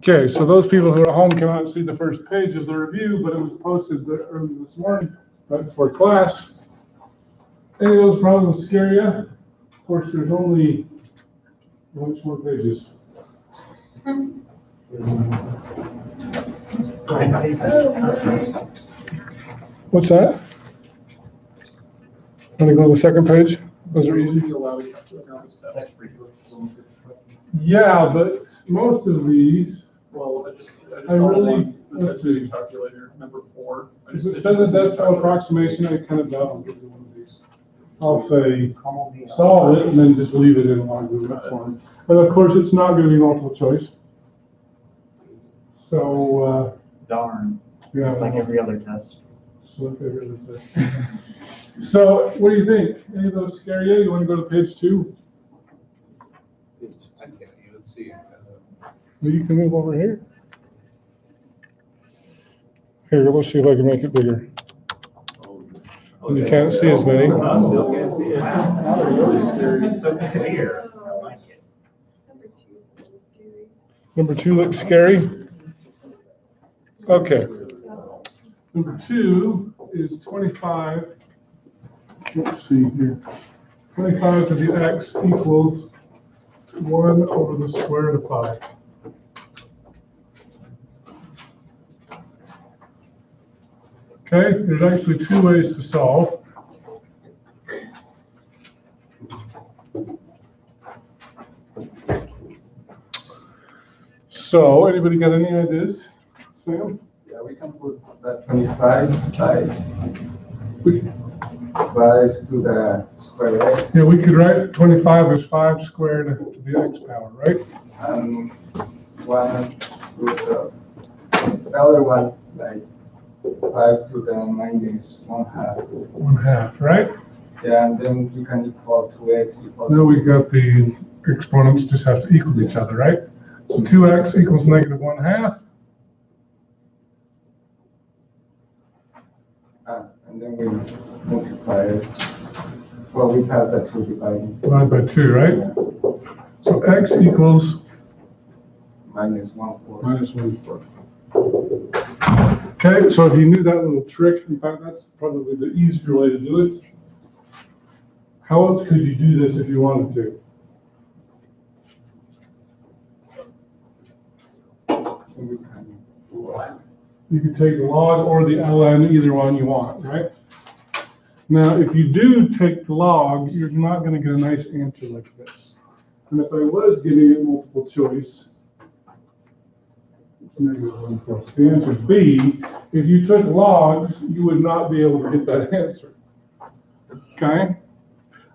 Okay, so those people who are at home cannot see the first page of the review, but it was posted early this morning, right before class. Any of those problems scare you? Of course, there's only how much more pages? What's that? Want to go to the second page? Those are easy. Yeah, but most of these. Well, I just really, the sensitivity calculator, number 4. If it says a decimal approximation, I kind of doubt I'll give you one of these. I'll say solve it and then just leave it in logarithmic form. But of course, it's not going to be multiple choice. So, Darn. yeah. It's like every other test. So, what do you think? Any of those scare you? You want to go to page 2? I can't even see it. Well, you can move over here. Here, let's see if I can make it bigger. You can't see as many. I still can't see it. Now they're really scary. It's so clear. I like it. Number 2 looks scary. Okay. Number 2 is 25. Let's see here. 25 to the x equals 1 over the square root of 5. Okay, there's actually 2 ways to solve. So, anybody got any ideas? Sam? Yeah, we can put that 25 by 5 to the square x. Yeah, we could write 25 as 5 squared to the x power, right? And 1 root of the other one, like 5 to the minus 1/2. 1/2, right? Yeah, and then you can equal to x equal Now we've got the exponents just have to equal each other, right? So 2x equals negative 1/2. and then we multiply it. Well, we pass that through dividing. Divided by 2, right? So x equals Minus 1/4. minus 1/4. Okay, so if you knew that little trick, in fact, that's probably the easier way to do it. How else could you do this if you wanted to? You could take the log or the ln, either one you want, right? Now, if you do take the log, you're not going to get a nice answer like this. And if I was giving it multiple choice, it's negative 1/4. The answer is B. If you took logs, you would not be able to get that answer. Okay?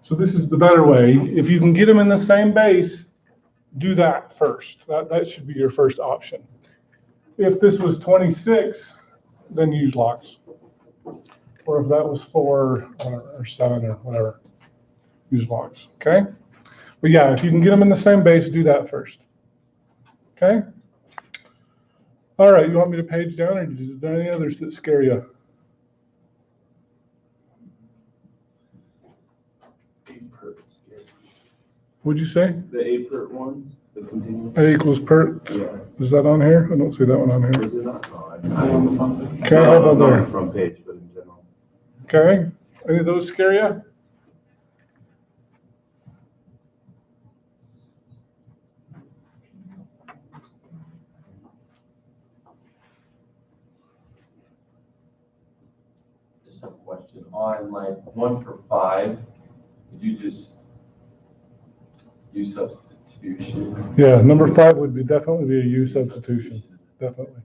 So this is the better way. If you can get them in the same base, do that first. That should be your first option. If this was 26, then use logs. Or if that was 4 or 7 or whatever, use logs. Okay? But yeah, if you can get them in the same base, do that first. Okay? All right, you want me to page down, or is there any others that scare you? What'd you say? The A-PERT ones, the continuous. A equals PERT. Yeah. Is that on here? I don't see that one on here. Is it not? No, on the front page. Okay, how about Not on there? the front page, but in general. Okay, any of those scare you? Just have a question on like 1 for 5. Could you just use substitution? Yeah, number 5 would be definitely be a U substitution, definitely.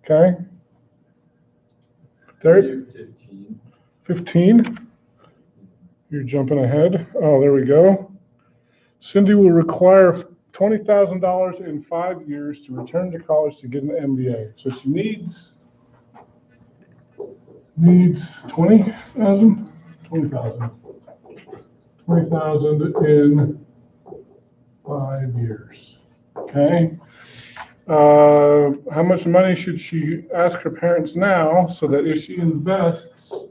Okay. Derek, 15. 15. You're jumping ahead. Oh, there we go. Cindy will require $20,000 in 5 years to return to college to get an MBA. So she needs 20,000? 20,000. 20,000 in 5 years. Okay. How much money should she ask her parents now so that if she invests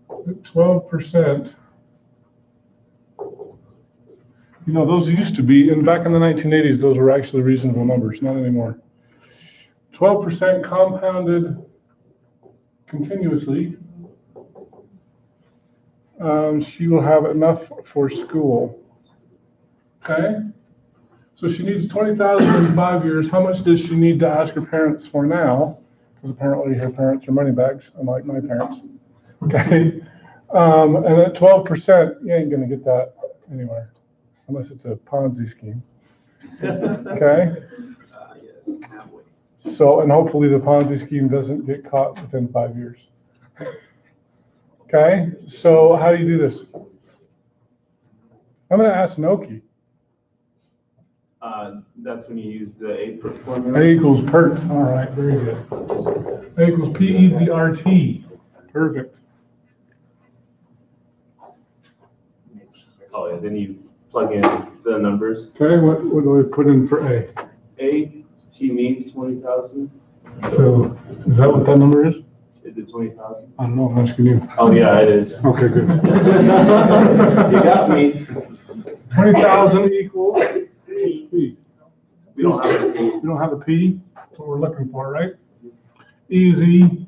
12%, You know, those used to be, and back in the 1980s, those were actually reasonable numbers, not anymore. 12% compounded continuously. She will have enough for school. Okay? So she needs 20,000 in 5 years. How much does she need to ask her parents for now? Because apparently her parents are money bags, unlike my parents. Okay? And at 12%, you ain't gonna get that anywhere, unless it's a Ponzi scheme. Okay? Yes, halfway. So, and hopefully the Ponzi scheme doesn't get caught within 5 years. Okay? So how do you do this? I'm gonna ask Noki. That's when you use the A formula. A equals PERT. All right, very good. A equals PERT. Perfect. Oh, yeah, then you plug in the numbers. Okay, what do I put in for A? A, she needs 20,000. So, is that what that number is? Is it 20,000? I don't know, I'm asking you. Oh, yeah, it is. Okay, good. You got me. 20,000 equals P. We don't have a P. You don't have a P? That's what we're looking for, right? Easy.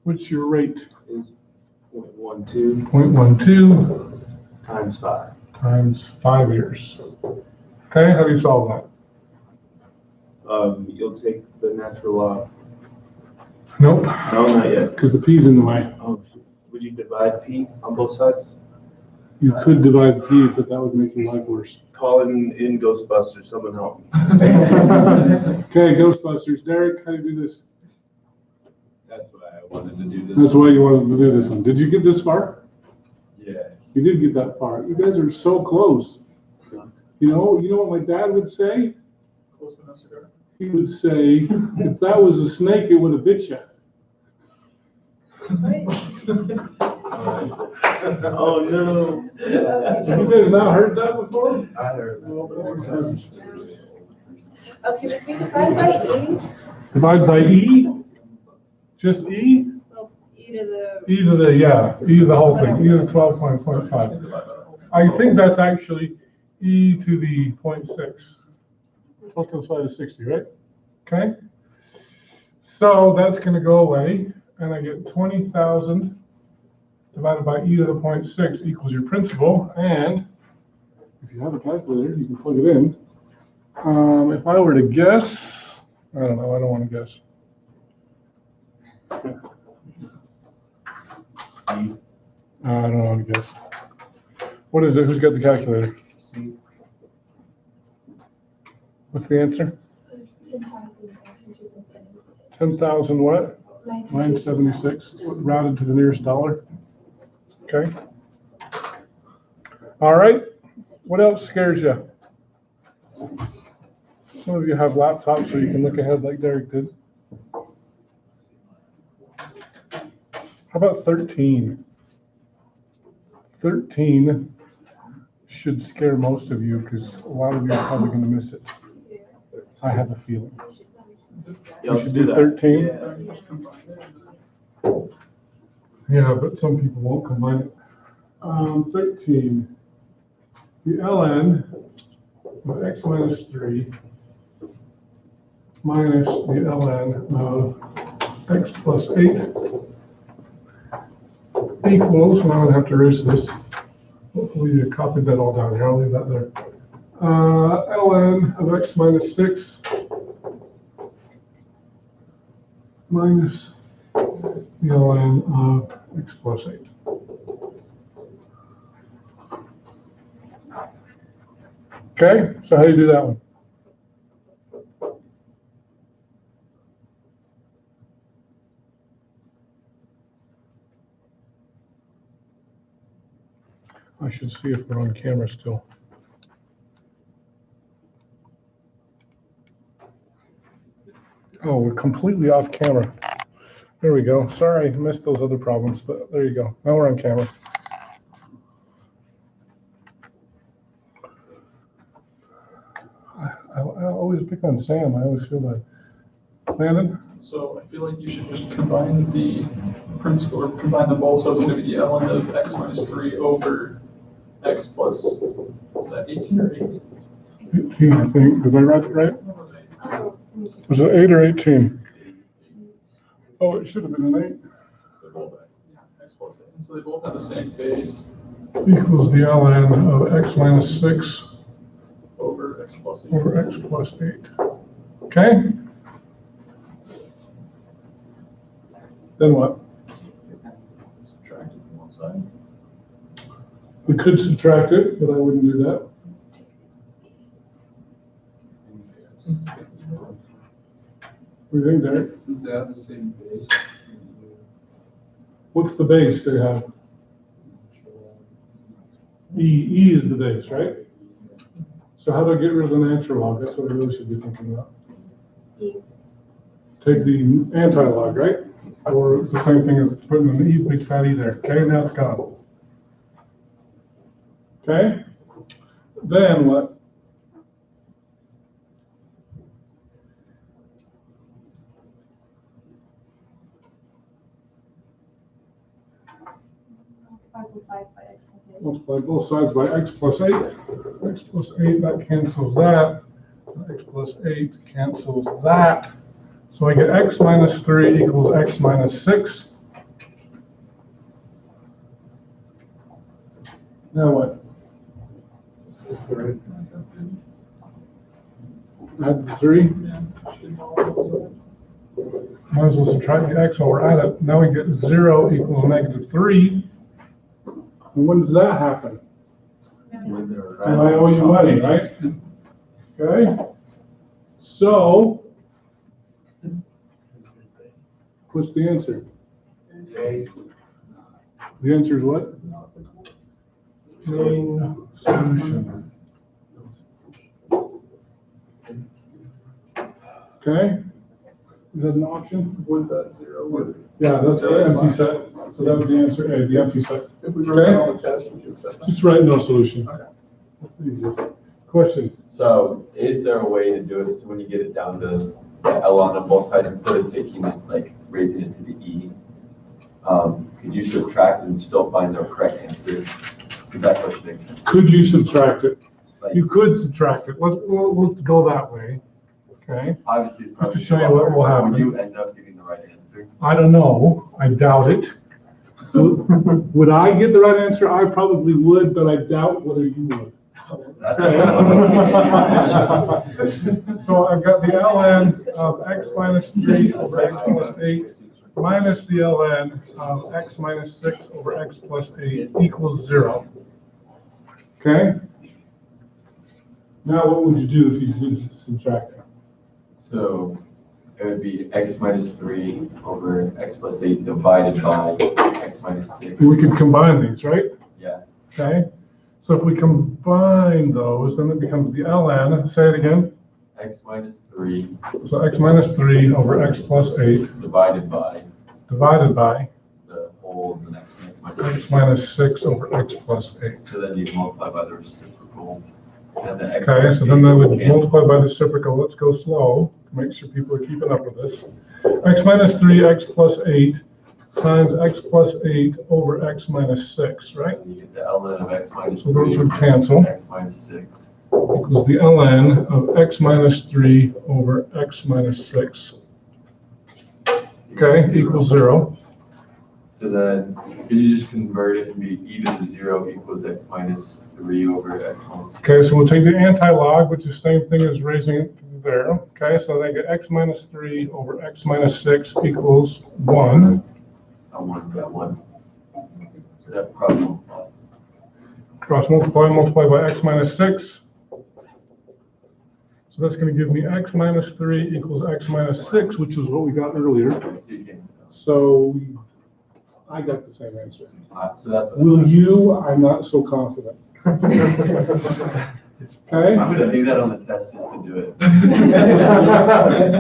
What's your rate? 0.12 0.12 times 5. times 5 years. Okay, how do you solve that? You'll take the natural law. Nope, No, not yet. because the P's in the way. Oh, would you divide P on both sides? You could divide P, but that would make your life worse. Call in Ghostbusters, someone help me. Okay, Ghostbusters. Derek, how do you do this? That's why I wanted to do this. That's why you wanted to do this one. Did you get this far? Yes. You did get that far. You guys are so close. You know what my dad would say? Close but no cigar. He would say, if that was a snake, it would have bit you. Oh, no. Have you guys not heard that before? I heard that. Okay, if we divide by E, Divide by E? Just E? well, E to the, E to the, yeah, E to the whole thing, E to the 12.5. I think that's actually E to the 0.6. 12 to the side of 60, right? Okay? So that's gonna go away, and I get 20,000 divided by E to the 0.6 equals your principal, and if you have a calculator, you can plug it in. If I were to guess, I don't know, I don't wanna guess. I don't want to guess. What is it? Who's got the calculator? What's the answer? 10,000 what? 976, rounded to the nearest dollar. Okay. All right. What else scares you? Some of you have laptops so you can look ahead like Derek did. How about 13? 13 should scare most of you because a lot of you are probably going to miss it. I have a feeling. Yeah, We let's should do do that. 13? Yeah. Yeah, but some people won't combine it. 13. The ln of x minus 3 minus the ln of x plus 8 equals, and I'm going to have to erase this. Hopefully you copied that all down here. I'll leave that there. Ln of x minus 6 minus the ln of x plus 8. Okay, so how do you do that one? I should see if we're on camera still. Oh, we're completely off camera. There we go. Sorry, I missed those other problems, but there you go. Now we're on camera. I always pick on Sam. I always feel bad. Landon? So I feel like you should just combine the principal, or combine them both, so it's gonna be the ln of x minus 3 over x plus, was that 18 or 8? 18, I think. Did I write it right? What was it? Oh, Was it 8 or 18? Oh, it should have been an 8. They're both, yeah, x plus 8. And so they both have the same base Equals the ln of x minus 6 over x plus 8. over x plus 8. Okay? Then what? Subtract it from one side. We could subtract it, but I wouldn't do that. What do you think, Derek? Since they have the same base. What's the base they have? E is the base, right? So how do I get rid of the natural log? That's what I really should be thinking about. E. Take the anti-log, right? Or it's the same thing as putting an E, big fat E there. Okay, now it's gone. Okay? Then what? Multiply both sides by x plus 8. Multiply both sides by x plus 8. X plus 8, that cancels that. X plus 8 cancels that. So I get x minus 3 equals x minus 6. Now what? Add the 3. Yeah, should know on both sides. Might as well subtract the x while we're at it. Now we get 0 equals negative 3. And when does that happen? When they're And I owe you money, right? Okay? So, what's the answer? The answer is what? Main solution. Okay? Is that an option? Would that 0 work? Yeah, that's the empty set. So that would be answer A, the empty set. If we wrote it on the test, would you accept that? Just write no solution. Okay. Question. So is there a way to do it so when you get it down to the ln on both sides, instead of taking it, like raising it to the e, could you subtract and still find the correct answer? Does that question make sense? Could you subtract it? Like, You could subtract it. Let's go that way. Okay? obviously, it's probably. To show you what will happen. Would you end up giving the right answer? I don't know. I doubt it. Would I get the right answer? I probably would, but I doubt whether you would. That's So I've got the ln of x minus 3 over x plus 8 minus the ln of x minus 6 over x plus 8 equals 0. Okay? Now what would you do if you did subtract it? So it would be x minus 3 over x plus 8 divided by x minus 6. We could combine these, right? Yeah. Okay? So if we combine those, then it becomes the ln, say it again. X minus 3 So x minus 3 over x plus 8 divided by divided by the whole of the next one, x minus x 6. minus 6 over x plus 8. So then you multiply by the reciprocal. And then x Okay, plus so then 8 that would cancel. multiply by the reciprocal. Let's go slow, make sure people are keeping up with this. X minus 3, x plus 8 times x plus 8 over x minus 6, right? So you get the ln of x minus So 3 those would cancel. x minus 6. Equals the ln of x minus 3 over x minus 6. Okay, equals 0. So then, could you just convert it and be e to the 0 equals x minus 3 over x minus 6? Okay, so we'll take the anti-log, which is the same thing as raising it to there. Okay, so then I get x minus 3 over x minus 6 equals 1. I want that one. So that problem. Cross multiply by x minus 6. So that's going to give me x minus 3 equals x minus 6, which is what we got earlier. So you can, So I got the same answer. so that's. Will you? I'm not so confident. Okay? I'm gonna do that on the test just to do it.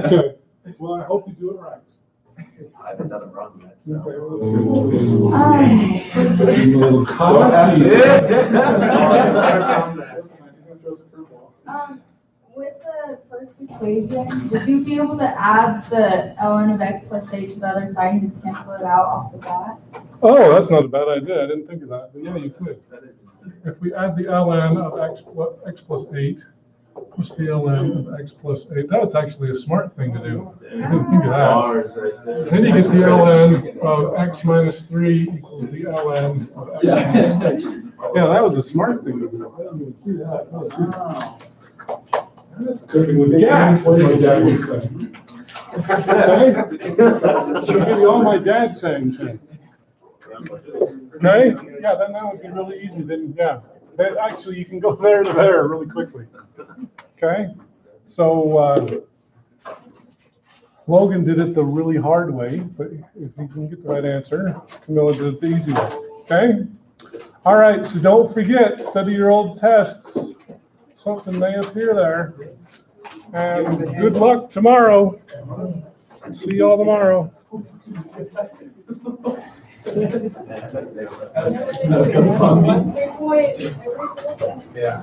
Okay. Well, I hope you do it right. I haven't done it wrong yet, so. Okay, well, that's good. A little coffee. With the first equation, would you be able to add the ln of x plus 8 to the other side and just cancel it out off the bat? Oh, that's not a bad idea. I didn't think of that, but yeah, you could. if we add the ln of x plus 8 plus the ln of x plus 8, that was actually a smart thing to do. I didn't think of that. Bars right there. Then you get the ln of x minus 3 equals the ln of x minus 6. Yeah, that was a smart thing to do. I didn't even see that. That was good. That's cooking with gas, my dad would say. Okay? So give you all my dad's saying thing. Okay? Yeah, then that would be really easy. Then, yeah. Then actually, you can go there to there really quickly. Okay? So, Logan did it the really hard way, but if you can get the right answer, Camilla did it the easy way. Okay? All right, so don't forget, study your old tests. Something may appear there. And good luck tomorrow. See y'all tomorrow. Good point. Yeah.